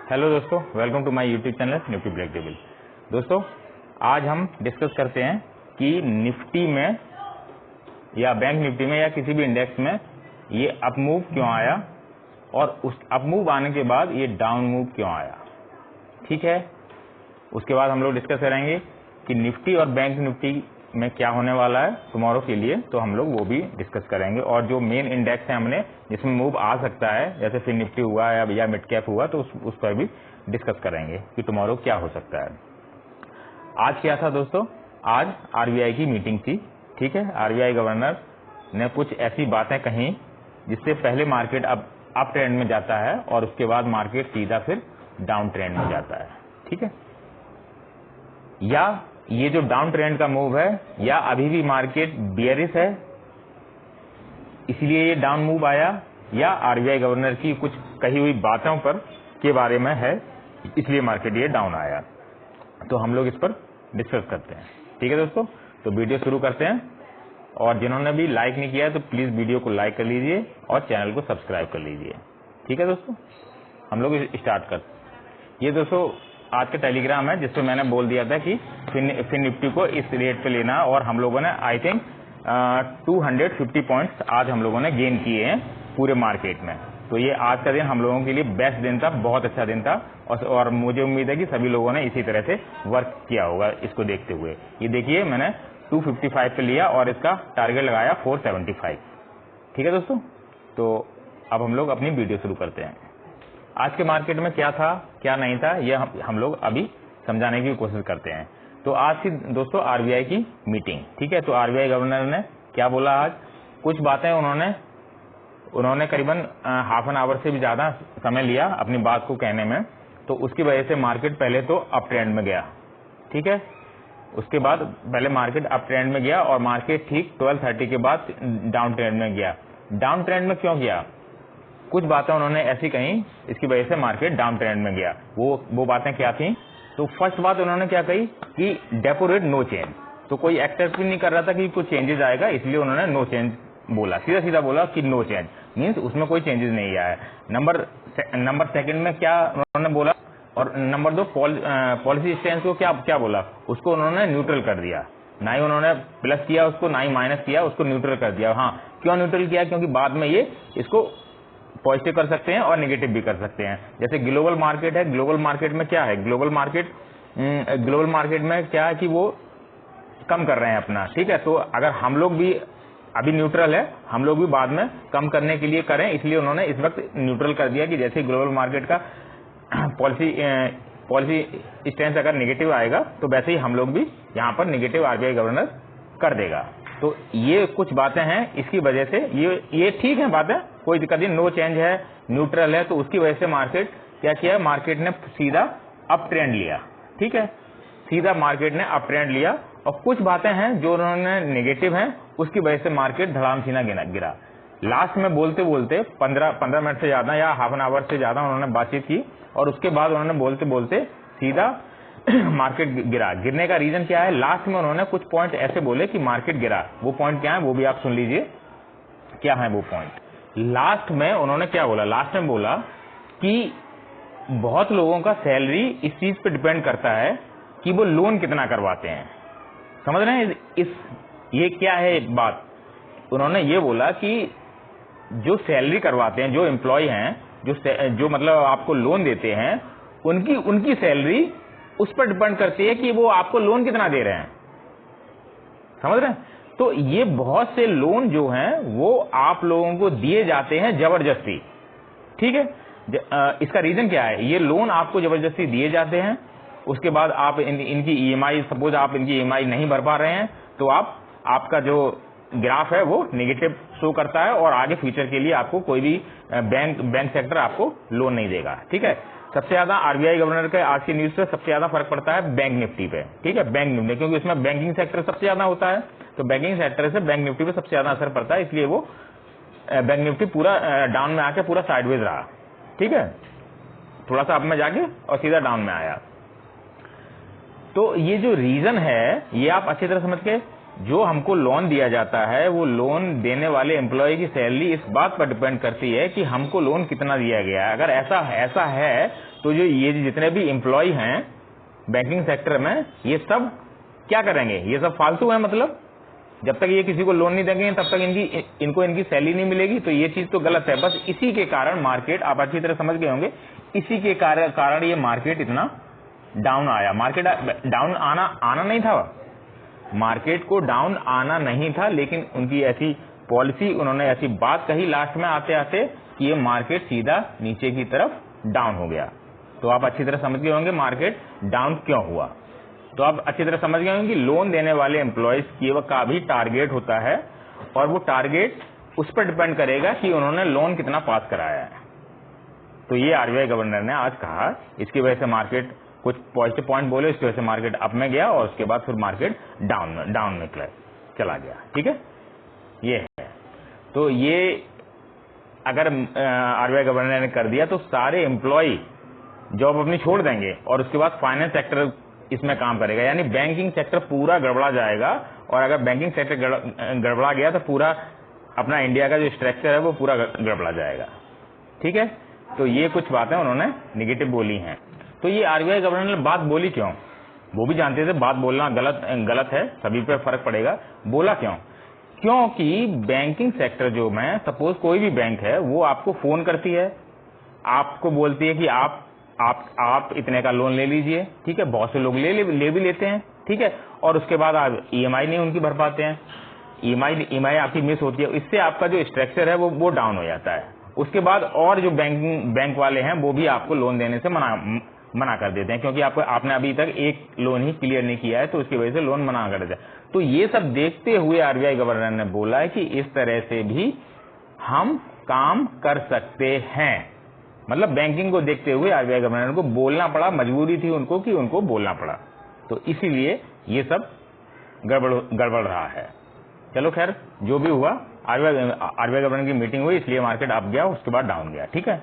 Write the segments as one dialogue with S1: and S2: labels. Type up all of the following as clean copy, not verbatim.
S1: Hello दोस्तों, welcome to my YouTube channel Nifty Black Table. दोस्तों, आज हम डिस्कस करते हैं कि निफ्टी में या बैंक निफ्टी में या किसी भी इंडेक्स में ये अप मूव क्यों आया और उस अप मूव आने के बाद ये डाउन मूव क्यों आया। ठीक है, उसके बाद हम लोग डिस्कस करेंगे कि निफ्टी और बैंक निफ्टी में क्या होने वाला है टुमारो के लिए, तो हम लोग वो भी डिस्कस करेंगे। और जो मेन इंडेक्स है हमने जिसमें मूव आ सकता है, जैसे फिर निफ्टी हुआ या मिड कैप हुआ, तो उस पर भी डिस्कस करेंगे कि टुमारो क्या हो सकता है। आज क्या था दोस्तों, आज आरबीआई की मीटिंग थी। ठीक है, आरबीआई गवर्नर ने कुछ ऐसी बातें कही जिससे पहले मार्केट अप ट्रेंड में जाता है और उसके बाद मार्केट सीधा फिर डाउन ट्रेंड में जाता है। ठीक है, या ये जो डाउन ट्रेंड का मूव है, या अभी भी मार्केट बियरिश है इसलिए ये डाउन मूव आया, या आरबीआई गवर्नर की कुछ कही हुई बातों पर के बारे में है इसलिए मार्केट ये डाउन आया। तो हम लोग इस पर डिस्कस करते हैं। ठीक है दोस्तों, तो वीडियो शुरू करते हैं। और जिन्होंने भी लाइक नहीं किया है तो प्लीज वीडियो को लाइक कर लीजिए और चैनल को सब्सक्राइब कर लीजिए। ठीक है दोस्तों, हम लोग स्टार्ट करते। ये दोस्तों आज का टेलीग्राम है जिसपे मैंने बोल दिया था कि फिन निफ्टी को इस रेट पे लेना, और हम लोगों ने आई थिंक 250 पॉइंट्स आज हम लोगों ने गेन किए हैं पूरे मार्केट में। तो ये आज का दिन हम लोगों के लिए बेस्ट दिन था, बहुत अच्छा दिन था। और मुझे उम्मीद है कि सभी लोगों ने इसी तरह से वर्क किया होगा इसको देखते हुए। ये देखिए, मैंने 255 पे लिया और इसका टारगेट लगाया 475। ठीक है दोस्तों, तो अब हम लोग अपनी वीडियो शुरू करते हैं। आज के मार्केट में क्या था क्या नहीं था, ये हम लोग अभी समझाने की कोशिश करते हैं। तो आज की दोस्तों आरबीआई की मीटिंग। ठीक है, तो आरबीआई गवर्नर ने क्या बोला आज, कुछ बातें उन्होंने करीबन हाफ एन आवर से भी ज्यादा समय लिया अपनी बात को कहने में। तो उसकी वजह से मार्केट पहले तो अप ट्रेंड में गया। ठीक है, उसके बाद पहले मार्केट अप ट्रेंड में गया और मार्केट ठीक 12:30 के बाद डाउन ट्रेंड में गया। डाउन ट्रेंड में क्यों गया, कुछ बातें उन्होंने ऐसी कही इसकी वजह से मार्केट डाउन ट्रेंड में गया। वो बातें क्या थी, तो फर्स्ट बात उन्होंने क्या कही कि डेपो रेट नो चेंज। तो कोई एक्सेप्ट भी नहीं कर रहा था कि कुछ चेंजेस आएगा, इसलिए उन्होंने नो चेंज बोला, सीधा बोला कि नो चेंज मीन्स उसमें कोई चेंजेस नहीं आया। नंबर सेकंड में क्या उन्होंने बोला, और नंबर 2 पॉलिसी स्टैंस को क्या बोला, उसको उन्होंने न्यूट्रल कर दिया। ना ही उन्होंने प्लस किया उसको, ना ही माइनस किया, उसको न्यूट्रल कर दिया। हाँ, क्यों न्यूट्रल किया, क्योंकि बाद में ये इसको पॉजिटिव कर सकते हैं और नेगेटिव भी कर सकते हैं। जैसे ग्लोबल मार्केट है, ग्लोबल मार्केट में क्या है, ग्लोबल मार्केट में क्या है कि वो कम कर रहे हैं अपना। ठीक है, तो अगर हम लोग भी अभी न्यूट्रल है, हम लोग भी बाद में कम करने के लिए करें, इसलिए उन्होंने इस वक्त न्यूट्रल कर दिया कि जैसे ग्लोबल मार्केट का पॉलिसी स्टैंस अगर नेगेटिव आएगा तो वैसे ही हम लोग भी यहाँ पर नेगेटिव आरबीआई गवर्नर कर देगा। तो ये कुछ बातें हैं, इसकी वजह से ये ठीक है बातें, कोई दिक्कत नहीं, नो चेंज है, न्यूट्रल है, तो उसकी वजह से मार्केट क्या किया, मार्केट ने सीधा अप ट्रेंड लिया। ठीक है, सीधा मार्केट ने अप ट्रेंड लिया। और कुछ बातें हैं जो उन्होंने नेगेटिव हैं, उसकी वजह से मार्केट धड़ाम सीना गिरा। लास्ट में बोलते 15 मिनट से ज्यादा या हाफ एन आवर से ज्यादा उन्होंने बातचीत की, और उसके बाद उन्होंने बोलते सीधा मार्केट गिरा। गिरने का रीजन क्या है, लास्ट में उन्होंने कुछ पॉइंट ऐसे बोले कि मार्केट गिरा। वो पॉइंट क्या है वो भी आप सुन लीजिए, क्या है वो पॉइंट। लास्ट में उन्होंने क्या बोला, लास्ट में बोला कि बहुत लोगों का सैलरी इस चीज पे डिपेंड करता है कि वो लोन कितना करवाते हैं। समझ रहे हैं ये क्या है बात। उन्होंने ये बोला कि जो सैलरी करवाते हैं, जो एम्प्लॉय हैं, जो मतलब आपको लोन देते हैं, उनकी सैलरी उस पर डिपेंड करती है कि वो आपको लोन कितना दे रहे हैं। समझ रहे हैं, तो ये बहुत से लोन जो हैं वो आप लोगों को दिए जाते हैं जबरदस्ती। ठीक है, इसका रीजन क्या है, ये लोन आपको जबरदस्ती दिए जाते हैं। उसके बाद आप इनकी ईएमआई, सपोज आप इनकी ईएमआई नहीं भर पा रहे हैं, तो आपका जो ग्राफ है वो नेगेटिव शो करता है, और आगे फ्यूचर के लिए आपको कोई भी बैंक सेक्टर आपको लोन नहीं देगा। ठीक है, सबसे ज्यादा आरबीआई गवर्नर के आज की न्यूज से सबसे ज्यादा फर्क पड़ता है बैंक निफ्टी पे। ठीक है, बैंक निफ्टी, क्योंकि उसमें बैंकिंग सेक्टर सबसे ज्यादा होता है, तो बैंकिंग सेक्टर से बैंक निफ्टी पे सबसे ज्यादा असर पड़ता है, इसलिए वो बैंक निफ्टी पूरा डाउन में आके पूरा साइडवेज रहा। ठीक है, थोड़ा सा अप में जाके और सीधा डाउन में आया। तो ये जो रीजन है ये आप अच्छी तरह समझ के, जो हमको लोन दिया जाता है वो लोन देने वाले एम्प्लॉय की सैलरी इस बात पर डिपेंड करती है कि हमको लोन कितना दिया गया है। अगर ऐसा है तो जो ये जितने भी एम्प्लॉय हैं बैंकिंग सेक्टर में, ये सब क्या करेंगे, ये सब फालतू है। मतलब जब तक ये किसी को लोन नहीं देंगे तब तक इनको इनकी सैलरी नहीं मिलेगी, तो ये चीज तो गलत है। बस इसी के कारण मार्केट, आप अच्छी तरह समझ गए होंगे, इसी के कारण ये मार्केट इतना डाउन आया। मार्केट डाउन आना नहीं था, मार्केट को डाउन आना नहीं था, लेकिन उनकी ऐसी पॉलिसी, उन्होंने ऐसी बात कही लास्ट में आते आते कि ये मार्केट सीधा नीचे की तरफ डाउन हो गया। तो आप अच्छी तरह समझ गए होंगे मार्केट डाउन क्यों हुआ। तो आप अच्छी तरह समझ गए होंगे कि लोन देने वाले एम्प्लॉयज का भी टारगेट होता है, और वो टारगेट उस पर डिपेंड करेगा कि उन्होंने लोन कितना पास कराया है। तो ये आरबीआई गवर्नर ने आज कहा, इसकी वजह से मार्केट कुछ पॉजिटिव पॉइंट बोले, इसकी वजह से मार्केट अप में गया और उसके बाद फिर मार्केट डाउन में चला गया। ठीक है, ये है। तो ये अगर आरबीआई गवर्नर ने कर दिया तो सारे एम्प्लॉय जॉब अपनी छोड़ देंगे और उसके बाद फाइनेंस सेक्टर इसमें काम करेगा, यानी बैंकिंग सेक्टर पूरा गड़बड़ा जाएगा। और अगर बैंकिंग सेक्टर गड़बड़ा गया तो पूरा अपना इंडिया का जो स्ट्रक्चर है वो पूरा गड़बड़ा जाएगा। ठीक है, तो ये कुछ बातें उन्होंने निगेटिव बोली हैं। तो ये आरबीआई गवर्नर ने बात बोली क्यों, वो भी जानते थे बात बोलना गलत है, सभी पे फर्क पड़ेगा। बोला क्यों? क्योंकि बैंकिंग सेक्टर जो में सपोज कोई भी बैंक है, वो आपको फोन करती है, आपको बोलती है कि आप इतने का लोन ले लीजिए। ठीक है, बहुत से लोग ले भी लेते हैं। ठीक है, और उसके बाद आप ईएमआई नहीं उनकी भर पाते हैं, ईएमआई आपकी मिस होती है, इससे आपका जो स्ट्रक्चर है वो डाउन हो जाता है। उसके बाद और जो बैंक वाले हैं वो भी आपको लोन देने से मना कर देते हैं, क्योंकि आपने अभी तक एक लोन ही क्लियर नहीं किया है, तो उसकी वजह से लोन मना कर देते हैं। तो ये सब देखते हुए आरबीआई गवर्नर ने बोला है कि इस तरह से भी हम काम कर सकते हैं। मतलब बैंकिंग को देखते हुए आरबीआई गवर्नर को बोलना पड़ा, मजबूरी थी उनको कि उनको बोलना पड़ा, तो इसीलिए ये सब गड़बड़ रहा है। चलो खैर, जो भी हुआ, आरबीआई गवर्नर की मीटिंग हुई, इसलिए मार्केट अप गया, उसके बाद डाउन गया। ठीक है,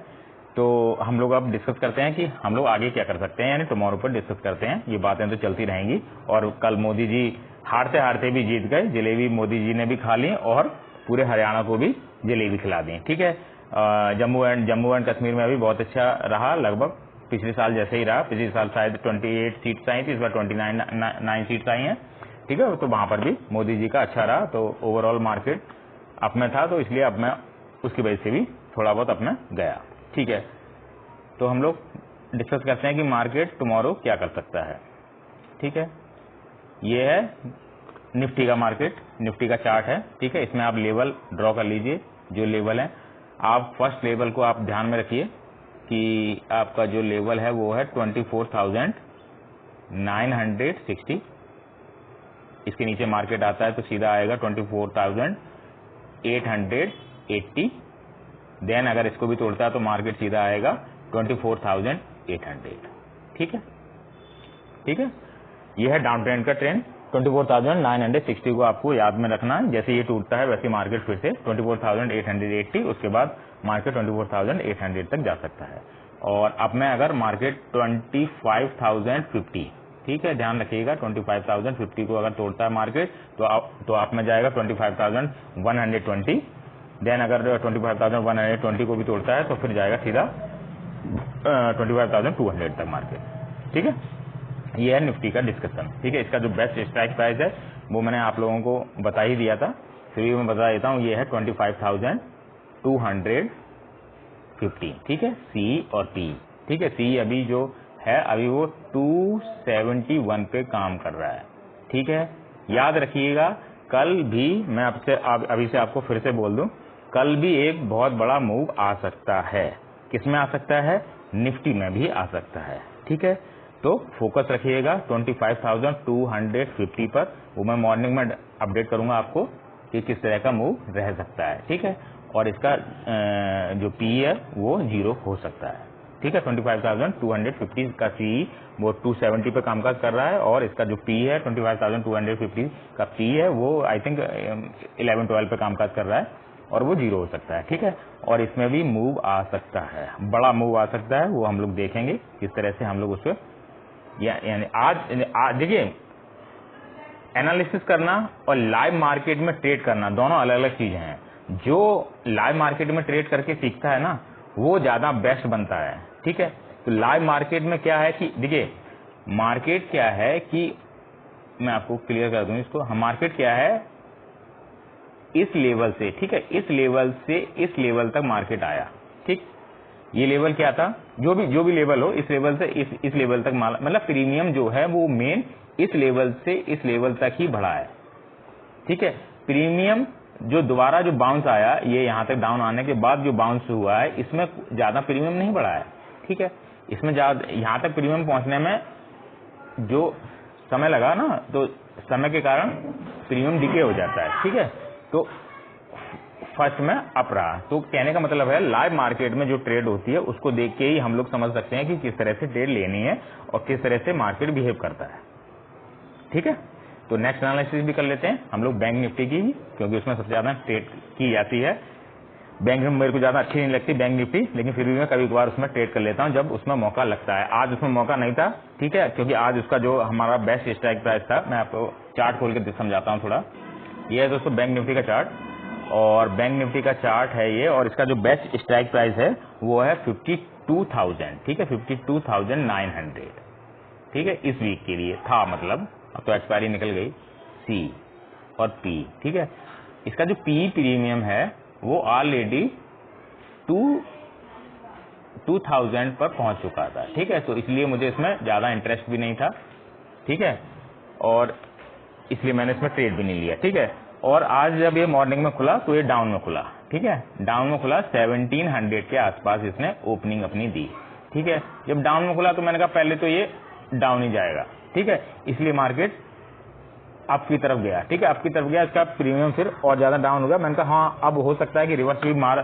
S1: तो हम लोग अब डिस्कस करते हैं कि हम लोग आगे क्या कर सकते हैं, यानी टुमारो पर डिस्कस करते हैं। ये बातें तो चलती रहेंगी, और कल मोदी जी हारते हारते भी जीत गए, जलेबी मोदी जी ने भी खा ली और पूरे हरियाणा को भी जलेबी खिला दी। ठीक है, जम्मू एंड कश्मीर में भी बहुत अच्छा रहा, लगभग पिछले साल जैसे ही रहा। पिछले साल शायद 28 सीट्स आई थी, इस बार 29 सीट्स आई हैं। ठीक है, तो वहां पर भी मोदी जी का अच्छा रहा, तो ओवरऑल मार्केट अप में था, तो इसलिए अब मैं उसकी वजह से भी थोड़ा बहुत अप में गया। ठीक है, तो हम लोग डिस्कस करते हैं कि मार्केट टुमारो क्या कर सकता है। ठीक है, ये है निफ्टी का मार्केट, निफ्टी का चार्ट है। ठीक है, इसमें आप लेवल ड्रॉ कर लीजिए, जो लेवल है। आप फर्स्ट लेवल को आप ध्यान में रखिए कि आपका जो लेवल है वो है 24,960। इसके नीचे मार्केट आता है तो सीधा आएगा 24,880। देन अगर इसको भी तोड़ता है तो मार्केट सीधा आएगा 24,800। ठीक है, ठीक है, यह है डाउन ट्रेंड का ट्रेंड। 24,960 को आपको याद में रखना है। जैसे ये टूटता है वैसे मार्केट फिर से 24,880, उसके बाद मार्केट 24,800 तक जा सकता है। और अब मैं अगर मार्केट 25,050, ठीक है, ध्यान रखिएगा, 25,050 को अगर तोड़ता है मार्केट तो आप में जाएगा 25,120। देन अगर 25,120 को भी तोड़ता है तो फिर जाएगा सीधा 25,200 तक मार्केट। ठीक है, ये है निफ्टी का डिस्कशन। ठीक है, इसका जो बेस्ट स्ट्राइक प्राइस है वो मैंने आप लोगों को बता ही दिया था, फिर भी मैं बता देता हूँ, ये है 25,250। ठीक है, सी और पी। ठीक है, सी अभी जो है अभी वो 271 पे काम कर रहा है। ठीक है, याद रखिएगा, कल भी मैं अभी से आपको फिर से बोल दूं, कल भी एक बहुत बड़ा मूव आ सकता है। किसमें आ सकता है? निफ्टी में भी आ सकता है। ठीक है, तो फोकस रखिएगा 25,250 पर। वो मैं मॉर्निंग में अपडेट करूंगा आपको कि किस तरह का मूव रह सकता है। ठीक है, और इसका जो पी है वो 0 हो सकता है। ठीक है, 25,250 का सी वो 270 पे कामकाज कर रहा है, और इसका जो पी है 25,250 का पी है वो आई थिंक 11-12 पे कामकाज कर रहा है, और वो 0 हो सकता है। ठीक है, और इसमें भी मूव आ सकता है, बड़ा मूव आ सकता है, वो हम लोग देखेंगे किस तरह से हम लोग उस पर, यानी आज देखिए, एनालिसिस करना और लाइव मार्केट में ट्रेड करना दोनों अलग अलग चीजें हैं। जो लाइव मार्केट में ट्रेड करके सीखता है ना, वो ज्यादा बेस्ट बनता है। ठीक है, तो लाइव मार्केट में क्या है कि देखिए मार्केट क्या है कि मैं आपको क्लियर कर दूं इसको, हम मार्केट क्या है इस लेवल से, ठीक है, इस लेवल से इस लेवल तक मार्केट आया, ठीक। ये लेवल क्या था, जो भी लेवल हो, इस लेवल से इस लेवल तक मतलब प्रीमियम जो है वो मेन इस लेवल से इस लेवल तक ही बढ़ा है, ठीक है। प्रीमियम जो दोबारा जो बाउंस आया, ये यहां तक डाउन आने के बाद जो बाउंस हुआ है, इसमें ज्यादा प्रीमियम नहीं बढ़ा है, ठीक है। इसमें यहां तक प्रीमियम पहुंचने में जो समय लगा ना, तो समय के कारण प्रीमियम डिके हो जाता है, ठीक है। तो फर्स्ट में अप रहा, तो कहने का मतलब है लाइव मार्केट में जो ट्रेड होती है उसको देख के ही हम लोग समझ सकते हैं कि किस तरह से ट्रेड लेनी है और किस तरह से मार्केट बिहेव करता है, ठीक है। तो नेक्स्ट एनालिसिस भी कर लेते हैं हम लोग बैंक निफ्टी की, क्योंकि उसमें सबसे ज्यादा ट्रेड की जाती है। बैंक में मेरे को ज्यादा अच्छी नहीं लगती बैंक निफ्टी, लेकिन फिर भी मैं कभी कभार उसमें ट्रेड कर लेता हूं जब उसमें मौका लगता है। आज उसमें मौका नहीं था, ठीक है, क्योंकि आज उसका जो हमारा बेस्ट स्ट्राइक प्राइस था, मैं आपको चार्ट खोल के समझाता हूं थोड़ा। ये है दोस्तों बैंक निफ्टी का चार्ट, और बैंक निफ्टी का चार्ट है ये, और इसका जो बेस्ट स्ट्राइक प्राइस है वो है 52,000, ठीक है, 52,900, ठीक है, इस वीक के लिए था, मतलब अब तो एक्सपायरी निकल गई। सी और पी, ठीक है, इसका जो पी प्रीमियम है वो ऑलरेडी 2000 पर पहुंच चुका था, ठीक है। तो इसलिए मुझे इसमें ज्यादा इंटरेस्ट भी नहीं था, ठीक है, और इसलिए मैंने इसमें ट्रेड भी नहीं लिया, ठीक है। और आज जब ये मॉर्निंग में खुला तो ये डाउन में खुला, ठीक है, डाउन में खुला 1700 के आसपास इसने ओपनिंग अपनी दी, ठीक है। जब डाउन में खुला तो मैंने कहा पहले तो ये डाउन ही जाएगा, ठीक है, इसलिए मार्केट अप की तरफ गया, ठीक है, अप की तरफ गया, इसका प्रीमियम फिर और ज्यादा डाउन हो गया। मैंने कहा हाँ अब हो सकता है कि रिवर्स भी मार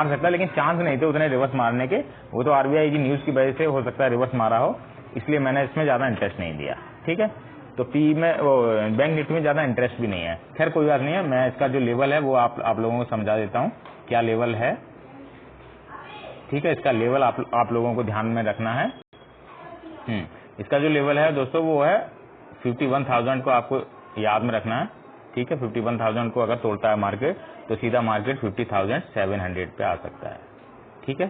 S1: सकता है, लेकिन चांस नहीं थे उतने रिवर्स मारने के, वो तो आरबीआई की न्यूज की वजह से हो सकता है रिवर्स मारा हो, इसलिए मैंने इसमें ज्यादा इंटरेस्ट नहीं दिया, ठीक है। तो पी में बैंक निफ्टी में ज्यादा इंटरेस्ट भी नहीं है। खैर कोई बात नहीं है, मैं इसका जो लेवल है वो आप लोगों को समझा देता हूँ क्या लेवल है, ठीक है। इसका लेवल आप लोगों को ध्यान में रखना है। इसका जो लेवल है दोस्तों वो है 51,000 को आपको याद में रखना है, ठीक है। 51,000 को अगर तोड़ता है मार्केट तो सीधा मार्केट 50,700 पे आ सकता है, ठीक है,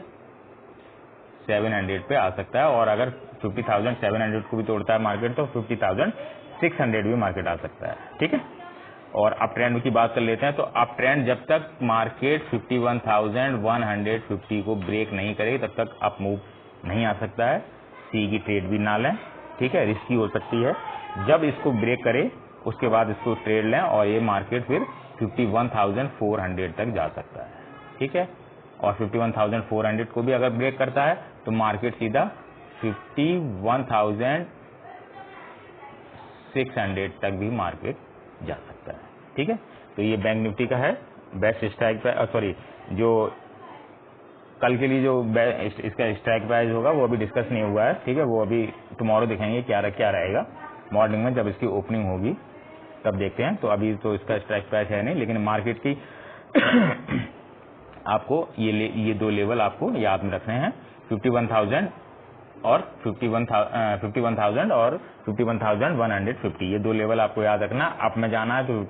S1: 700 पे आ सकता है। और अगर 50,700 को भी तोड़ता है मार्केट तो 50,600 भी मार्केट आ सकता है, ठीक है। और अप ट्रेंड की बात कर लेते हैं, तो अप ट्रेंड जब तक मार्केट 51,150 को ब्रेक नहीं करेगी तब तक अप मूव नहीं आ सकता है। सी की ट्रेड भी ना लें, ठीक है, रिस्की हो सकती है। जब इसको ब्रेक करे उसके बाद इसको ट्रेड लें और ये मार्केट फिर 51,400 तक जा सकता है, ठीक है। और 51,400 को भी अगर ब्रेक करता है तो मार्केट सीधा 51,600 तक भी मार्केट जा सकता है, ठीक है। तो ये बैंक निफ्टी का है बेस्ट स्ट्राइक प्राइस, सॉरी जो कल के लिए जो इसका स्ट्राइक प्राइस होगा वो अभी डिस्कस नहीं हुआ है, ठीक है, वो अभी टुमारो दिखाएंगे क्या रहेगा मॉर्निंग में जब इसकी ओपनिंग होगी तब देखते हैं। तो अभी तो इसका स्ट्राइक प्राइस है नहीं, लेकिन मार्केट की आपको ये दो लेवल आपको याद में रखने हैं, 51,000 और 51,000 और 51,150, ये दो लेवल आपको याद रखना। अप में जाना है तो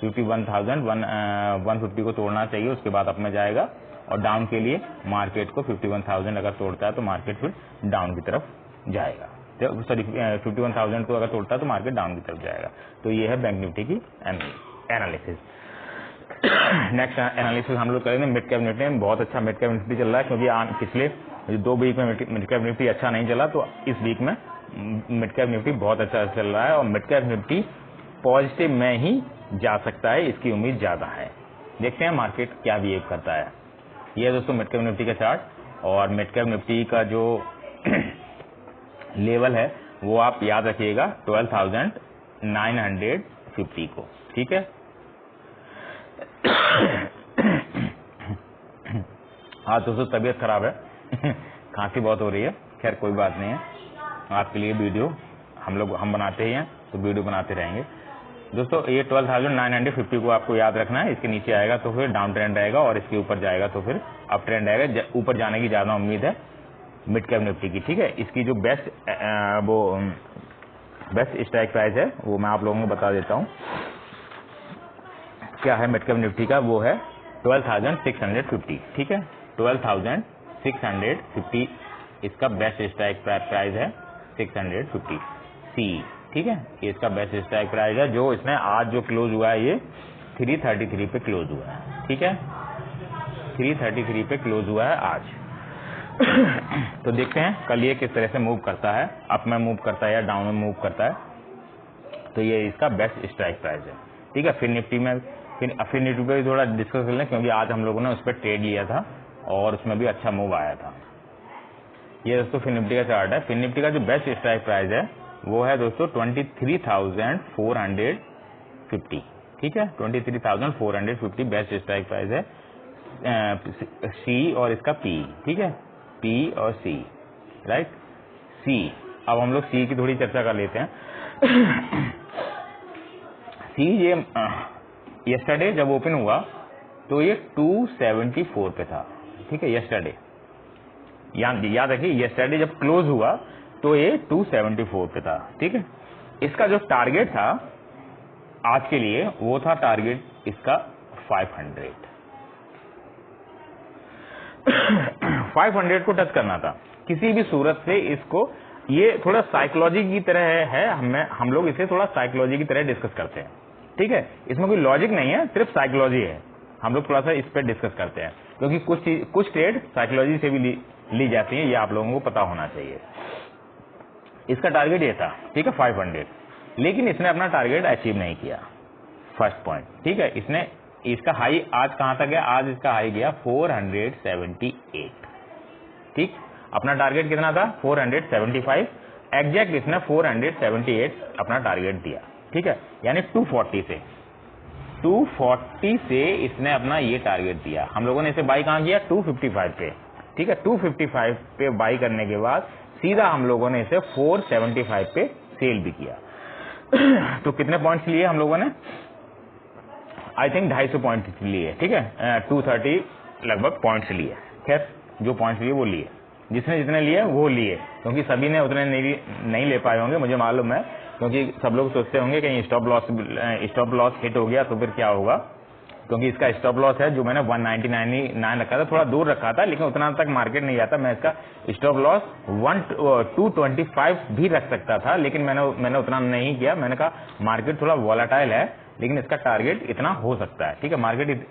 S1: 51,150 को तोड़ना चाहिए, उसके बाद अप में जाएगा। और डाउन के लिए मार्केट को 51,000 अगर तोड़ता है तो मार्केट फिर डाउन की तरफ जाएगा, सॉरी 51,000 को अगर तोड़ता है तो मार्केट डाउन की तरफ जाएगा। तो ये है बैंक निफ्टी की एनालिसिस। नेक्स्ट एनालिसिस हम लोग करेंगे मिड कैप निफ्टी में। बहुत अच्छा मिड कैप निफ्टी चल रहा है, क्योंकि पिछले 2 वीक में मिड कैप निफ्टी अच्छा नहीं चला, तो इस वीक में मिड कैप निफ्टी बहुत अच्छा चल रहा है और मिड कैप निफ्टी पॉजिटिव में ही जा सकता है, इसकी उम्मीद ज्यादा है। देखते हैं मार्केट क्या बिहेव करता है। ये दोस्तों मिड कैप निफ्टी का चार्ट, और मिड कैप निफ्टी का जो लेवल है वो आप याद रखिएगा 12,950 को, ठीक है। हाँ दोस्तों तबीयत खराब है खांसी बहुत हो रही है, खैर कोई बात नहीं है, आपके लिए वीडियो हम बनाते ही हैं तो वीडियो बनाते रहेंगे दोस्तों। ये 12,950 को आपको याद रखना है, इसके नीचे आएगा तो फिर डाउन ट्रेंड रहेगा और इसके ऊपर जाएगा तो फिर अप ट्रेंड आएगा। ऊपर जाने की ज्यादा उम्मीद है मिड कैप निफ्टी की, ठीक है। इसकी जो बेस्ट स्ट्राइक प्राइस है वो मैं आप लोगों को बता देता हूँ क्या है मिड कैप निफ्टी का, वो है 12,650, ठीक है, 12,650 इसका बेस्ट स्ट्राइक प्राइस है 650 सी, ठीक है। ये इसका बेस्ट स्ट्राइक प्राइस है, जो इसने आज जो क्लोज हुआ है ये 333 पे क्लोज हुआ है, ठीक है। 333 पे क्लोज हुआ है आज। तो देखते हैं कल ये किस तरह से मूव करता है, अप में मूव करता है या डाउन में मूव करता है। तो ये इसका बेस्ट स्ट्राइक प्राइस है, ठीक है। फिर निफ्टी में फिर निफ्टी पे भी थोड़ा डिस्कस कर लें, क्योंकि आज हम लोगों ने उस पर ट्रेड लिया था और उसमें भी अच्छा मूव आया था। ये दोस्तों फिर निफ्टी का चार्ट है। फिर निफ्टी का जो बेस्ट स्ट्राइक प्राइस है वो है दोस्तों 23,450, ठीक है। 23,450 बेस्ट स्ट्राइक प्राइस है, सी और इसका पी, ठीक है। पी और सी, राइट। सी, अब हम लोग सी की थोड़ी चर्चा कर लेते हैं। सी ये यस्टरडे जब ओपन हुआ तो ये 274 पे था, ठीक है। यस्टरडे याद रखिए, यस्टरडे जब क्लोज हुआ तो ये 274 पे था, ठीक है। इसका जो टारगेट था आज के लिए वो था टारगेट इसका 500 500 को टच करना था किसी भी सूरत से। इसको ये थोड़ा साइकोलॉजी की तरह है, हम लोग इसे थोड़ा साइकोलॉजी की तरह डिस्कस करते हैं, ठीक है। इसमें कोई लॉजिक नहीं है, सिर्फ साइकोलॉजी है। हम लोग थोड़ा सा इस पर डिस्कस करते हैं, क्योंकि कुछ ट्रेड साइकोलॉजी से भी ली जाती है, ये आप लोगों को पता होना चाहिए। इसका टारगेट ये था, ठीक है, 500, लेकिन इसने अपना टारगेट अचीव नहीं किया, फर्स्ट पॉइंट, ठीक है। इसने इसका हाई आज कहां तक गया, आज इसका हाई गया 478, ठीक। अपना टारगेट कितना था 475, एग्जैक्ट इसने 478 अपना टारगेट दिया, ठीक है। यानी 240 से इसने अपना ये टारगेट दिया। हम लोगों ने इसे बाई कहां किया 255 पे, ठीक है। 255 पे बाई करने के बाद सीधा हम लोगों ने इसे 475 पे सेल भी किया। तो कितने पॉइंट्स लिए हम लोगों ने, आई थिंक 250 पॉइंट लिए, ठीक है। 230 लगभग पॉइंट्स लिए। खैर जो पॉइंट्स लिए वो लिए, जिसने जितने लिए वो लिए, क्योंकि सभी ने उतने नहीं ले पाए होंगे, मुझे मालूम है। क्योंकि सब लोग सोचते होंगे कहीं स्टॉप लॉस हिट हो गया तो फिर क्या होगा, क्योंकि इसका स्टॉप लॉस है जो मैंने 199 रखा था, थोड़ा दूर रखा था, लेकिन उतना तक मार्केट नहीं जाता। मैं इसका स्टॉप लॉस 225 भी रख सकता था, लेकिन मैंने उतना नहीं किया। मैंने कहा मार्केट थोड़ा वॉलेटाइल है, लेकिन इसका टारगेट इतना हो सकता है, ठीक है। मार्केट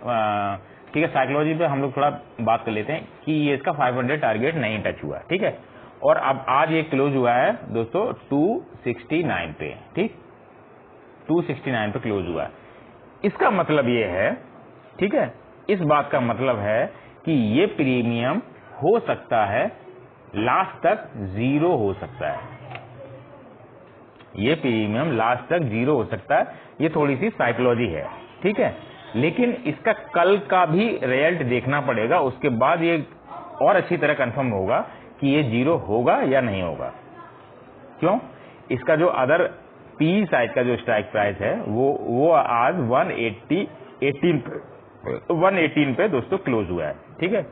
S1: ठीक है, साइकोलॉजी पे हम लोग थोड़ा बात कर लेते हैं कि ये इसका 500 टारगेट नहीं टच हुआ, ठीक है। और अब आज ये क्लोज हुआ है दोस्तों 269 पे, ठीक, 269 पे क्लोज हुआ है। इसका मतलब ये है, ठीक है, इस बात का मतलब है कि ये प्रीमियम हो सकता है लास्ट तक 0 हो सकता है, ये प्रीमियम लास्ट तक 0 हो सकता है। ये थोड़ी सी साइकोलॉजी है, ठीक है, लेकिन इसका कल का भी रिजल्ट देखना पड़ेगा, उसके बाद ये और अच्छी तरह कंफर्म होगा कि ये 0 होगा या नहीं होगा। क्यों, इसका जो अदर पी साइड का जो स्ट्राइक प्राइस है वो आज 118 पे दोस्तों क्लोज हुआ है, ठीक है।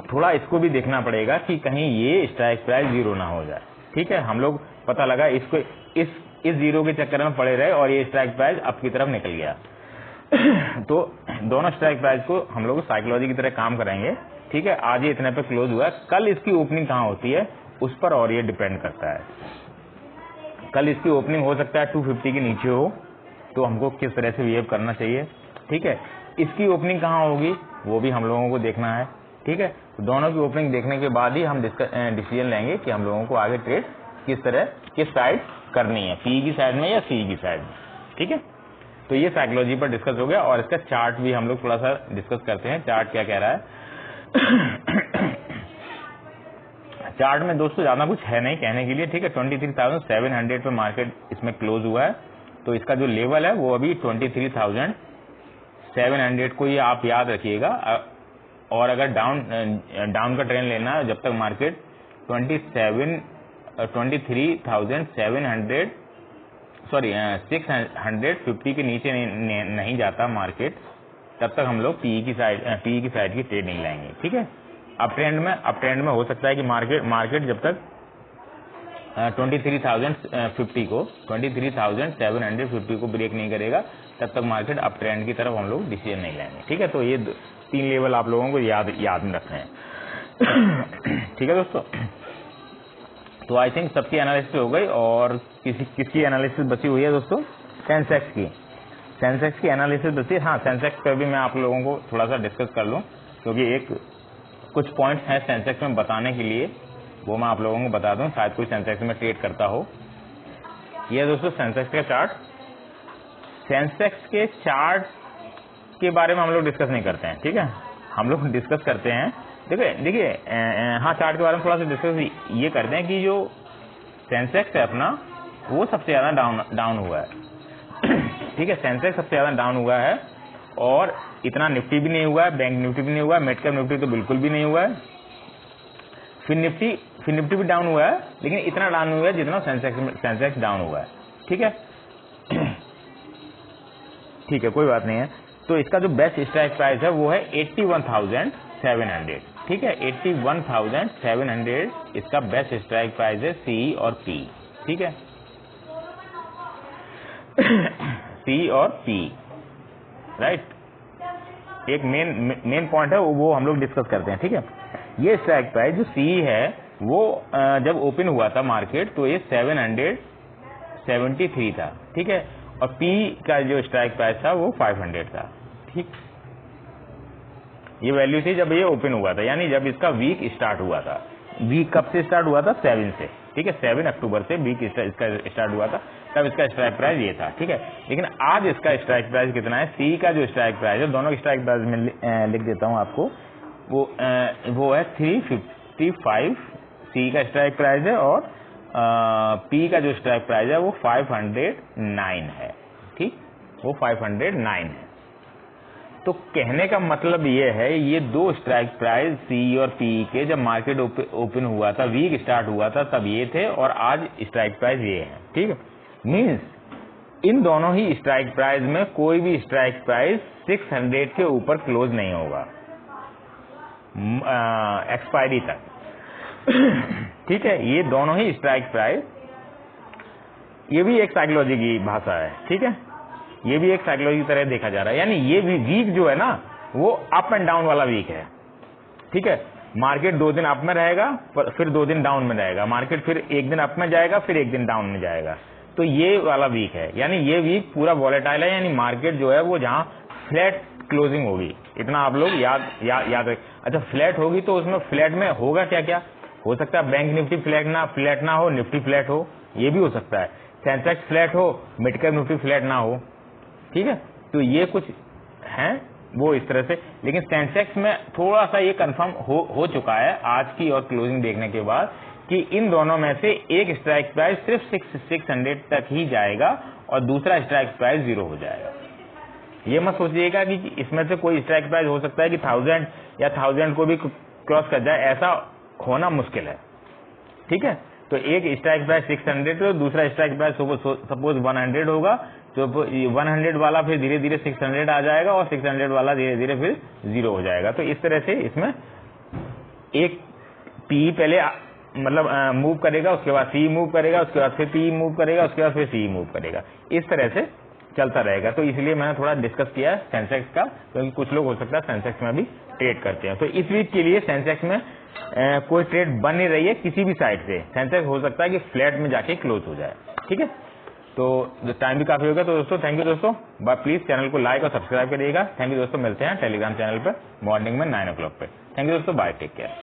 S1: थोड़ा इसको भी देखना पड़ेगा कि कहीं ये स्ट्राइक प्राइस 0 ना हो जाए, ठीक है। हम लोग पता लगा इसको इस 0 के चक्कर में पड़े रहे और ये स्ट्राइक प्राइस अप की तरफ निकल गया। तो दोनों स्ट्राइक प्राइस को हम लोग साइकोलॉजी की तरह काम करेंगे, ठीक है। आज ये इतने पे क्लोज हुआ है, कल इसकी ओपनिंग कहां होती है उस पर और ये डिपेंड करता है। कल इसकी ओपनिंग हो सकता है 250 के नीचे हो, तो हमको किस तरह से बिहेव करना चाहिए, ठीक है। इसकी ओपनिंग कहां होगी वो भी हम लोगों को देखना है, ठीक है। तो दोनों की ओपनिंग देखने के बाद ही हम डिसीजन लेंगे कि हम लोगों को आगे ट्रेड किस साइड करनी है, पी की साइड में या सी की साइड में, ठीक है। तो ये साइकोलॉजी पर डिस्कस हो गया और इसका चार्ट भी हम लोग थोड़ा सा डिस्कस करते हैं। चार्ट क्या कह रहा है। चार्ट में दोस्तों ज्यादा कुछ है नहीं कहने के लिए, ठीक है। 23,700 पे मार्केट इसमें क्लोज हुआ है, तो इसका जो लेवल है वो अभी 23,700 को ही आप याद रखिएगा। और अगर डाउन का ट्रेंड लेना है, जब तक मार्केट 650 के नीचे नहीं जाता मार्केट, तब तक हम लोग पीई की साइड की ट्रेड नहीं लाएंगे, ठीक है। अप ट्रेंड में हो सकता है कि मार्केट जब तक 23,750 को ब्रेक नहीं करेगा, तब तक मार्केट अप ट्रेंड की तरफ हम लोग डिसीजन नहीं लेंगे, ठीक है। तो ये 3 लेवल आप लोगों को याद में रखने हैं। ठीक है दोस्तों, तो आई थिंक सबकी एनालिसिस हो गई। और किसकी एनालिसिस बची हुई है दोस्तों? सेंसेक्स की। सेंसेक्स की एनालिसिस बची है। हाँ, सेंसेक्स पर भी मैं आप लोगों को थोड़ा सा डिस्कस कर लूँ, क्योंकि कुछ पॉइंट्स हैं सेंसेक्स में बताने के लिए, वो मैं आप लोगों को बता दूं, शायद कोई सेंसेक्स में ट्रेड करता हो। ये दोस्तों सेंसेक्स का चार्ट। सेंसेक्स के चार्ट के बारे में हम लोग डिस्कस नहीं करते हैं, ठीक है। हम लोग डिस्कस करते हैं, देखिए हाँ, चार्ट के बारे में थोड़ा सा डिस्कस ये करते हैं कि जो सेंसेक्स है अपना, वो सबसे ज्यादा डाउन हुआ है। ठीक है, सेंसेक्स सबसे ज्यादा डाउन हुआ है, और इतना निफ्टी भी नहीं हुआ है, बैंक निफ्टी भी नहीं हुआ है, मिड कैप निफ्टी तो बिल्कुल भी नहीं हुआ है, फिर निफ्टी भी डाउन हुआ है, लेकिन इतना डाउन हुआ है जितना सेंसेक्स डाउन हुआ है। ठीक है, ठीक है, कोई बात नहीं है। तो इसका जो बेस्ट स्ट्राइक प्राइस है वो है 81,700। ठीक है, 81,700 इसका बेस्ट स्ट्राइक प्राइस है सी और पी। ठीक है, सी और पी, राइट। एक मेन पॉइंट है वो हम लोग डिस्कस करते हैं। ठीक है, ये स्ट्राइक प्राइस जो सी है वो जब ओपन हुआ था मार्केट तो ये 773 था। ठीक है, और पी का जो स्ट्राइक प्राइस था वो 500 था। ठीक, ये वैल्यू थी जब ये ओपन हुआ था, यानी जब इसका वीक स्टार्ट हुआ था। वीक कब से स्टार्ट हुआ था? 7 से। ठीक है, 7 अक्टूबर से वीक इसका स्टार्ट हुआ था, तब इसका स्ट्राइक प्राइस ये था। ठीक है, लेकिन आज इसका स्ट्राइक प्राइस कितना है? सी का जो स्ट्राइक प्राइस है, दोनों स्ट्राइक प्राइस में लिख देता हूं आपको, वो है 355 सी का स्ट्राइक प्राइस है, और पी का जो स्ट्राइक प्राइस है वो 509 है। ठीक, वो 509 है। तो कहने का मतलब ये है, ये दो स्ट्राइक प्राइस सी और पी के जब मार्केट ओपन हुआ था, वीक स्टार्ट हुआ था, तब ये थे, और आज स्ट्राइक प्राइस ये है। ठीक है, मीन्स इन दोनों ही स्ट्राइक प्राइस में कोई भी स्ट्राइक प्राइस 600 के ऊपर क्लोज नहीं होगा एक्सपायरी तक। ठीक है, ये दोनों ही स्ट्राइक प्राइस, ये भी एक साइकोलॉजी की भाषा है। ठीक है, ये भी एक साइकोलॉजी की तरह देखा जा रहा है, यानी ये भी वीक जो है ना, वो अप एंड डाउन वाला वीक है। ठीक है, मार्केट 2 दिन अप में रहेगा, फिर 2 दिन डाउन में रहेगा, मार्केट फिर 1 दिन अप में जाएगा, फिर 1 दिन डाउन में जाएगा। तो ये वाला वीक है, यानी ये वीक पूरा वॉलेटाइल है, यानी मार्केट जो है वो जहां फ्लैट क्लोजिंग होगी, इतना आप लोग याद रखें। अच्छा, फ्लैट होगी तो उसमें फ्लैट में होगा क्या क्या? हो सकता है बैंक निफ्टी फ्लैट ना हो, निफ्टी फ्लैट हो, ये भी हो सकता है। सेंसेक्स फ्लैट हो, मिड कैप निफ्टी फ्लैट ना हो। ठीक है, तो ये कुछ है वो इस तरह से। लेकिन सेंसेक्स में थोड़ा सा ये कंफर्म हो चुका है आज की और क्लोजिंग देखने के बाद, कि इन दोनों में से एक स्ट्राइक प्राइस सिर्फ 600 तक ही जाएगा, और दूसरा स्ट्राइक प्राइस 0 हो जाएगा। ये मत सोचिएगा कि इसमें से कोई स्ट्राइक प्राइस हो सकता है कि 1000 या 1000 को भी क्रॉस कर जाए, ऐसा होना मुश्किल है। ठीक है, तो एक स्ट्राइक प्राइस 600 है, दूसरा स्ट्राइक प्राइस सपोज 100 होगा, तो 100 वाला फिर धीरे धीरे 600 आ जाएगा, और 600 वाला धीरे धीरे फिर 0 हो जाएगा। तो इस तरह से इसमें एक पी पहले मतलब मूव करेगा, उसके बाद सी मूव करेगा, उसके बाद फिर पी मूव करेगा, उसके बाद फिर सी मूव करेगा, इस तरह से चलता रहेगा। तो इसलिए मैंने थोड़ा डिस्कस किया है सेंसेक्स का, क्योंकि कुछ लोग हो सकता है सेंसेक्स में भी ट्रेड करते हैं। तो इस वीक के लिए सेंसेक्स में कोई ट्रेड बन नहीं रही है किसी भी साइड से। सेंसेक्स हो सकता है कि फ्लैट में जाके क्लोज हो जाए। ठीक है, तो टाइम भी काफी हो गया। तो दोस्तों थैंक यू दोस्तों, प्लीज चैनल को लाइक और सब्सक्राइब करिएगा। थैंक यू दोस्तों, मिलते हैं टेलीग्राम चैनल पर मॉर्निंग में 9 o'clock पे। थैंक यू दोस्तों, बाय, टेक केयर।